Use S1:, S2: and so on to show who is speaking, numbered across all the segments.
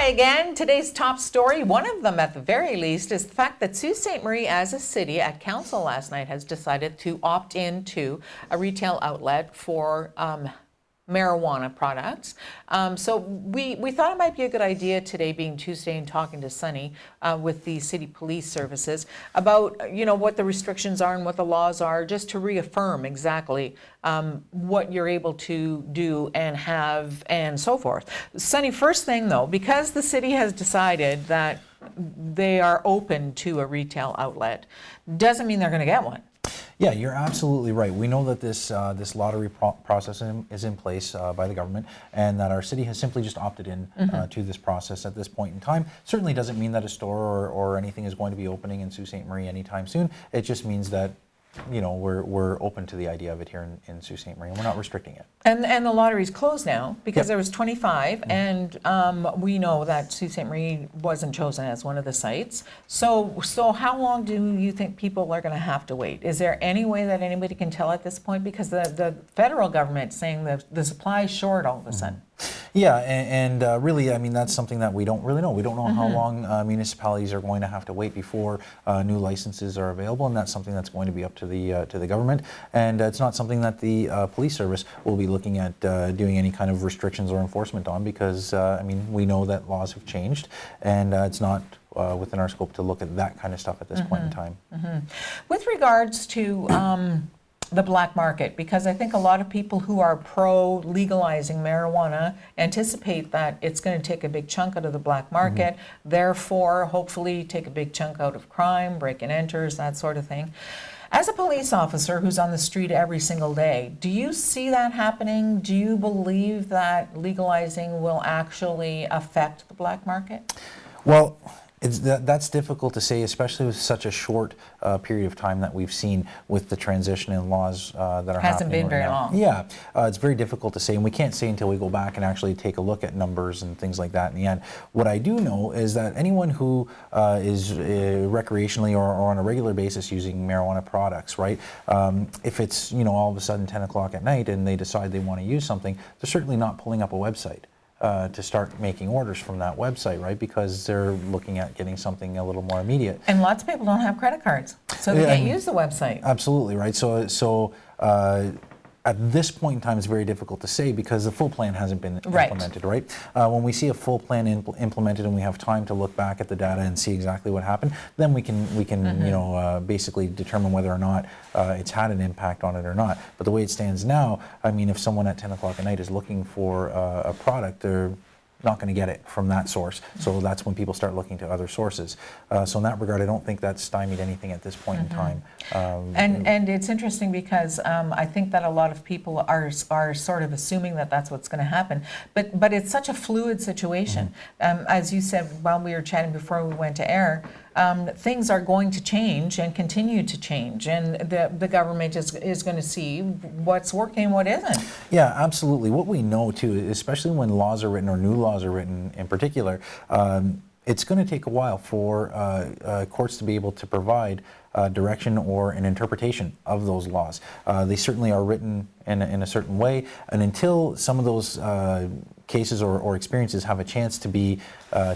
S1: Hi again. Today's top story, one of them at the very least, is the fact that Sault Ste. Marie as a city at council last night has decided to opt into a retail outlet for marijuana products. So we thought it might be a good idea today, being Tuesday, and talking to Sonny with the city police services about what the restrictions are and what the laws are, just to reaffirm exactly what you're able to do and have and so forth. Sonny, first thing though, because the city has decided that they are open to a retail outlet, doesn't mean they're going to get one.
S2: Yeah, you're absolutely right. We know that this lottery process is in place by the government, and that our city has simply just opted in to this process at this point in time. Certainly doesn't mean that a store or anything is going to be opening in Sault Ste. Marie anytime soon. It just means that we're open to the idea of it here in Sault Ste. Marie, and we're not restricting it.
S1: And the lottery's closed now because there was 25, and we know that Sault Ste. Marie wasn't chosen as one of the sites. So how long do you think people are going to have to wait? Is there any way that anybody can tell at this point? Because the federal government is saying that the supply is short all of a sudden.
S2: Yeah, and really, I mean, that's something that we don't really know. We don't know how long municipalities are going to have to wait before new licenses are available, and that's something that's going to be up to the government. And it's not something that the police service will be looking at doing any kind of restrictions or enforcement on, because I mean, we know that laws have changed, and it's not within our scope to look at that kind of stuff at this point in time.
S1: With regards to the black market, because I think a lot of people who are pro-legalizing marijuana anticipate that it's going to take a big chunk out of the black market, therefore hopefully take a big chunk out of crime, break-and-enters, that sort of thing. As a police officer who's on the street every single day, do you see that happening? Do you believe that legalizing will actually affect the black market?
S2: Well, that's difficult to say, especially with such a short period of time that we've seen with the transition in laws that are happening.
S1: Hasn't been
S2: right
S1: very
S2: now.
S1: long.
S2: Yeah, it's very difficult to say, and we can't say until we go back and actually take a look at numbers and things like that in the end. What I do know is that anyone who is recreationally or on a regular basis using marijuana products, right, if it's all of a sudden 10 o'clock at night and they decide they want to use something, they're certainly not pulling up a website to start making orders from that website, right? Because they're looking at getting something a little more immediate.
S1: And lots of people don't have credit cards, so they can't use the website.
S2: Absolutely, right? So at this point in time, it's very difficult to say because the full plan hasn't been implemented, right? When we see a full plan implemented and we have time to look back at the data and see exactly what happened, then we can basically determine whether or not it's had an impact on it or not. But the way it stands now, I mean, if someone at 10 o'clock at night is looking for a product, they're not going to get it from that source. So that's when people start looking to other sources. So in that regard, I don't think that's stymied anything at this point in time.
S1: And it's interesting because I think that a lot of people are sort of assuming that that's what's going to happen. But it's such a fluid situation. As you said while we were chatting before we went to air, things are going to change and continue to change, and the government is going to see what's working and what isn't.
S2: Yeah, absolutely. What we know too, especially when laws are written or new laws are written in particular, it's going to take a while for courts to be able to provide direction or an interpretation of those laws. They certainly are written in a certain way, and until some of those cases or experiences have a chance to be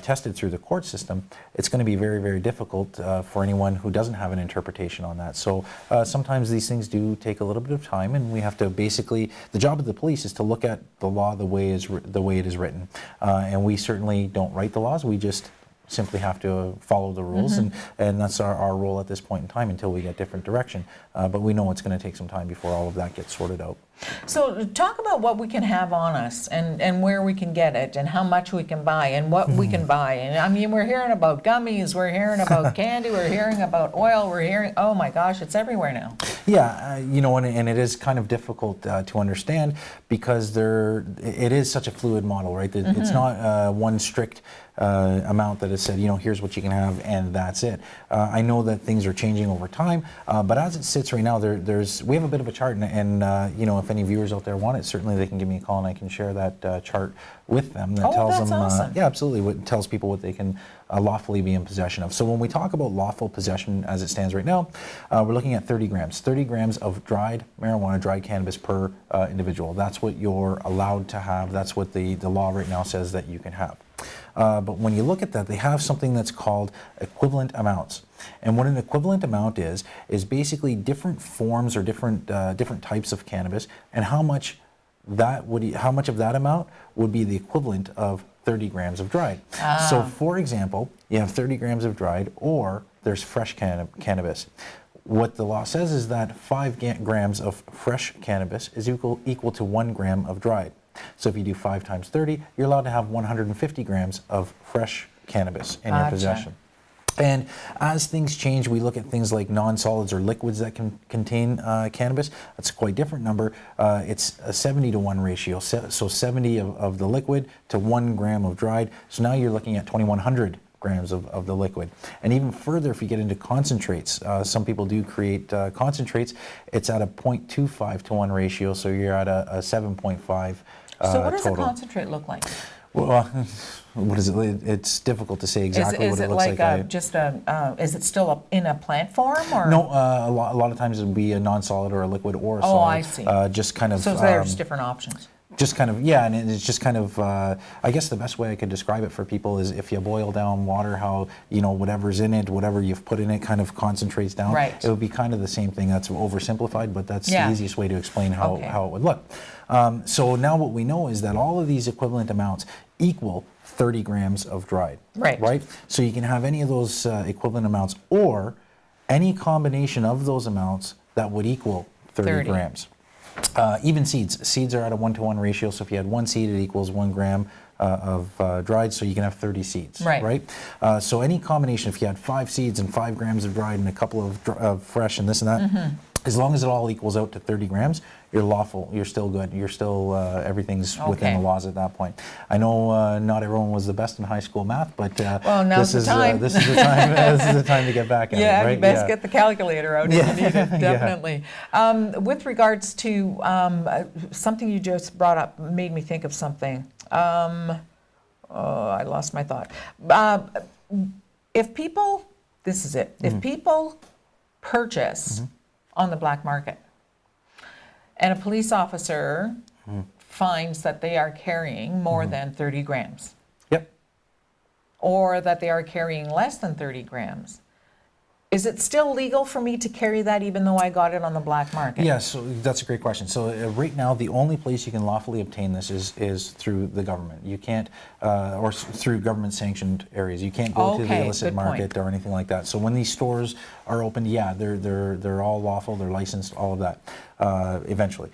S2: tested through the court system, it's going to be very, very difficult for anyone who doesn't have an interpretation on that. So sometimes these things do take a little bit of time, and we have to basically, the job of the police is to look at the law the way it is written. And we certainly don't write the laws, we just simply have to follow the rules, and that's our role at this point in time until we get different direction. But we know it's going to take some time before all of that gets sorted out.
S1: So talk about what we can have on us and where we can get it and how much we can buy and what we can buy. And I mean, we're hearing about gummies, we're hearing about candy, we're hearing about oil, we're hearing, oh my gosh, it's everywhere now. Yeah,
S2: and it is kind of difficult to understand because it is such a fluid model, right? It's not one strict amount that is said, here's what you can have and that's it. I know that things are changing over time, but as it sits right now, we have a bit of a chart, and if any viewers out there want it, certainly they can give me a call and I can share that chart with them. That tells them,
S1: awesome.
S2: Yeah, absolutely. What tells people what they can lawfully be in possession of. So when we talk about lawful possession as it stands right now, we're looking at 30 grams. 30 grams of dried marijuana, dried cannabis per individual. That's what you're allowed to have. That's what the law right now says that you can have. But when you look at that, they have something that's called equivalent amounts. And what an equivalent amount is basically different forms or different types of cannabis, and how much of that amount would be the equivalent of 30 grams of dried. So for example, you have 30 grams of dried, or there's fresh cannabis. What the law says is that 5 grams of fresh cannabis is equal to 1 gram of dried. So if you do 5 times 30, you're allowed to have 150 grams of fresh cannabis in your possession. And as things change, we look at things like non-solids or liquids that can contain cannabis. That's a quite different number. It's a 70-to-1 ratio. So 70 of the liquid to 1 gram of dried. So now you're looking at 2,100 grams of the liquid. And even further, if you get into concentrates, some people do create concentrates. It's at a 0.25 to 1 ratio. So you're at a 7.5
S1: So what does
S2: total.
S1: a concentrate look like?
S2: Well, what is it? It's difficult to say exactly what it looks like.
S1: Is it still in a plant form, or?
S2: No, a lot of times it would be a non-solid or a liquid or a solid.
S1: Oh, I see.
S2: Just kind of.
S1: So there's different options.
S2: Just kind of, yeah, and it's just kind of, I guess the best way I could describe it for people is if you boil down water, how, whatever's in it, whatever you've put in it kind of concentrates down.
S1: Right.
S2: It would be kind of the same thing. That's oversimplified, but that's the easiest way to explain how it would look. So now what we know is that all of these equivalent amounts equal 30 grams of dried. Right? So you can have any of those equivalent amounts, or any combination of those amounts that would equal 30 grams. Even seeds. Seeds are at a 1-to-1 ratio, so if you had 1 seed, it equals 1 gram of dried, so you can have 30 seeds. Right? So any combination, if you had 5 seeds and 5 grams of dried and a couple of fresh and this and that, as long as it all equals out to 30 grams, you're lawful, you're still good, you're still, everything's within the laws at that point. I know not everyone was the best in high school math, but
S1: now's the time.
S2: This is the time to get back at it, right?
S1: You best get the calculator out if you need it, definitely. With regards to something you just brought up, made me think of something. I lost my thought. If people purchase on the black market, and a police officer finds that they are carrying more than 30 grams, or that they are carrying less than 30 grams, is it still legal for me to carry that even though I got it on the black market?
S2: Yes, so that's a great question. So right now, the only place you can lawfully obtain this is through the government. You can't, or through government-sanctioned areas. You can't go to the illicit market or anything like that. So when these stores are opened, they're all lawful, they're licensed, all of that, eventually.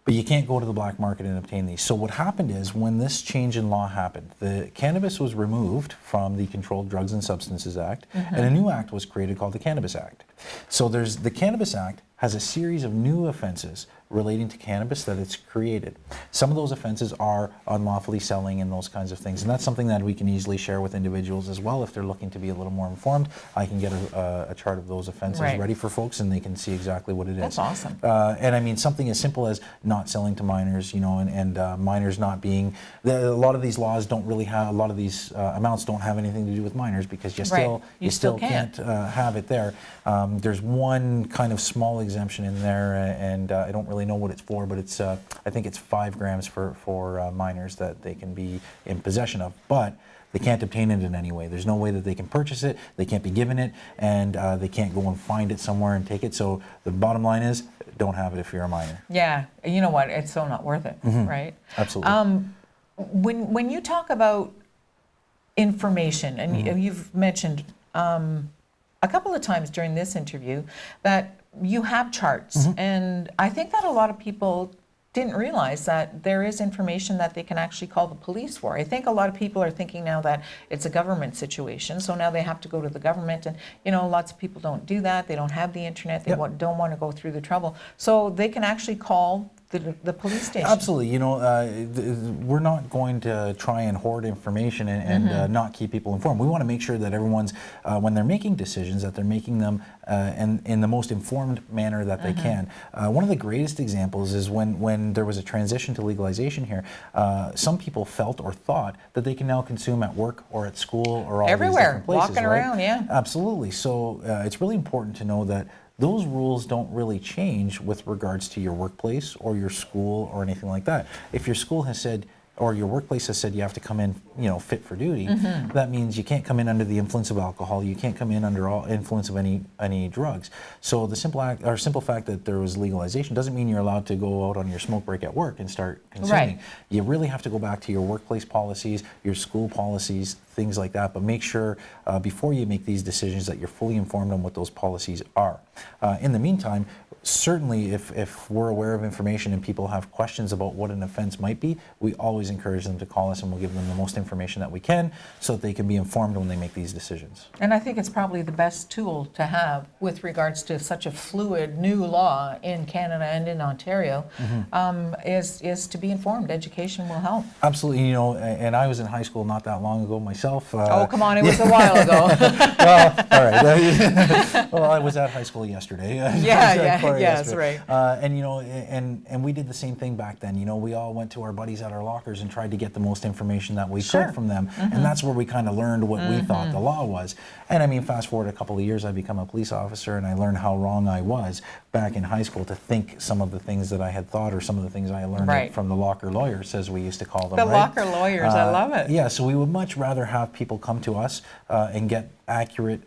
S2: But you can't go to the black market and obtain these. So what happened is, when this change in law happened, the cannabis was removed from the Controlled Drugs and Substances Act, and a new act was created called the Cannabis Act. So the Cannabis Act has a series of new offenses relating to cannabis that it's created. Some of those offenses are unlawfully selling and those kinds of things, and that's something that we can easily share with individuals as well if they're looking to be a little more informed. I can get a chart of those offenses ready for folks, and they can see exactly what it is.
S1: That's awesome.
S2: And I mean, something as simple as not selling to minors, and minors not being, a lot of these laws don't really have, a lot of these amounts don't have anything to do with minors, because you still can't have it there. There's one kind of small exemption in there, and I don't really know what it's for, but it's I think it's 5 grams for minors that they can be in possession of, but they can't obtain it in any way. There's no way that they can purchase it, they can't be given it, and they can't go and find it somewhere and take it. So the bottom line is, don't have it if you're a minor.
S1: Yeah, you know what, it's so not worth it, right?
S2: Absolutely.
S1: When you talk about information, and you've mentioned a couple of times during this interview that you have charts, and I think that a lot of people didn't realize that there is information that they can actually call the police for. I think a lot of people are thinking now that it's a government situation, so now they have to go to the government, and lots of people don't do that. They don't have the internet. They don't want to go through the trouble, so they can actually call the police station.
S2: Absolutely. We're not going to try and hoard information and not keep people informed. We want to make sure that everyone's, when they're making decisions, that they're making them in the most informed manner that they can. One of the greatest examples is when there was a transition to legalization here, some people felt or thought that they can now consume at work or at school or all
S1: everywhere,
S2: these different places.
S1: walking around,
S2: Absolutely. So it's really important to know that those rules don't really change with regards to your workplace or your school or anything like that. If your school has said or your workplace has said you have to come in, fit for duty, that means you can't come in under the influence of alcohol, you can't come in under all influence of any drugs. So the simple fact that there was legalization doesn't mean you're allowed to go out on your smoke break at work and start consuming.
S1: Right.
S2: You really have to go back to your workplace policies, your school policies, things like that, but make sure before you make these decisions that you're fully informed on what those policies are. In the meantime, certainly if we're aware of information and people have questions about what an offense might be, we always encourage them to call us, and we'll give them the most information that we can so that they can be informed when they make these decisions.
S1: And I think it's probably the best tool to have with regards to such a fluid new law in Canada and in Ontario, is to be informed. Education will help.
S2: Absolutely, and I was in high school not that long ago myself.
S1: Oh, come on, it was a while ago.
S2: Well, all right. Well, I was at high school yesterday.
S1: Yes, right.
S2: And we did the same thing back then. We all went to our buddies at our lockers and tried to get the most information that we
S1: Sure.
S2: could from them, and that's where we kind of learned what we thought the law was. And I mean, fast forward a couple of years, I become a police officer, and I learned how wrong I was back in high school to think some of the things that I had thought, or some of the things I learned
S1: Right.
S2: from the locker lawyers, as we used to call them.
S1: The
S2: right?
S1: locker lawyers, I love it.
S2: Yeah, so we would much rather have people come to us and get accurate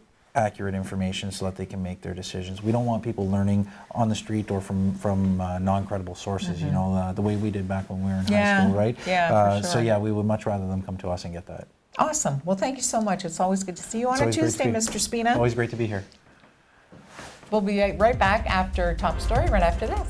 S2: information so that they can make their decisions. We don't want people learning on the street or from non-credible sources, the way we did back when we were in high school, right?
S1: Yeah, for sure.
S2: So yeah, we would much rather them come to us and get that.
S1: Awesome. Well, thank you so much. It's always good to see you on
S2: It's
S1: a
S2: always great to
S1: Tuesday,
S2: be-
S1: Mr. Spina.
S2: Always great to be here.
S1: We'll be right back after Top Story, right after this.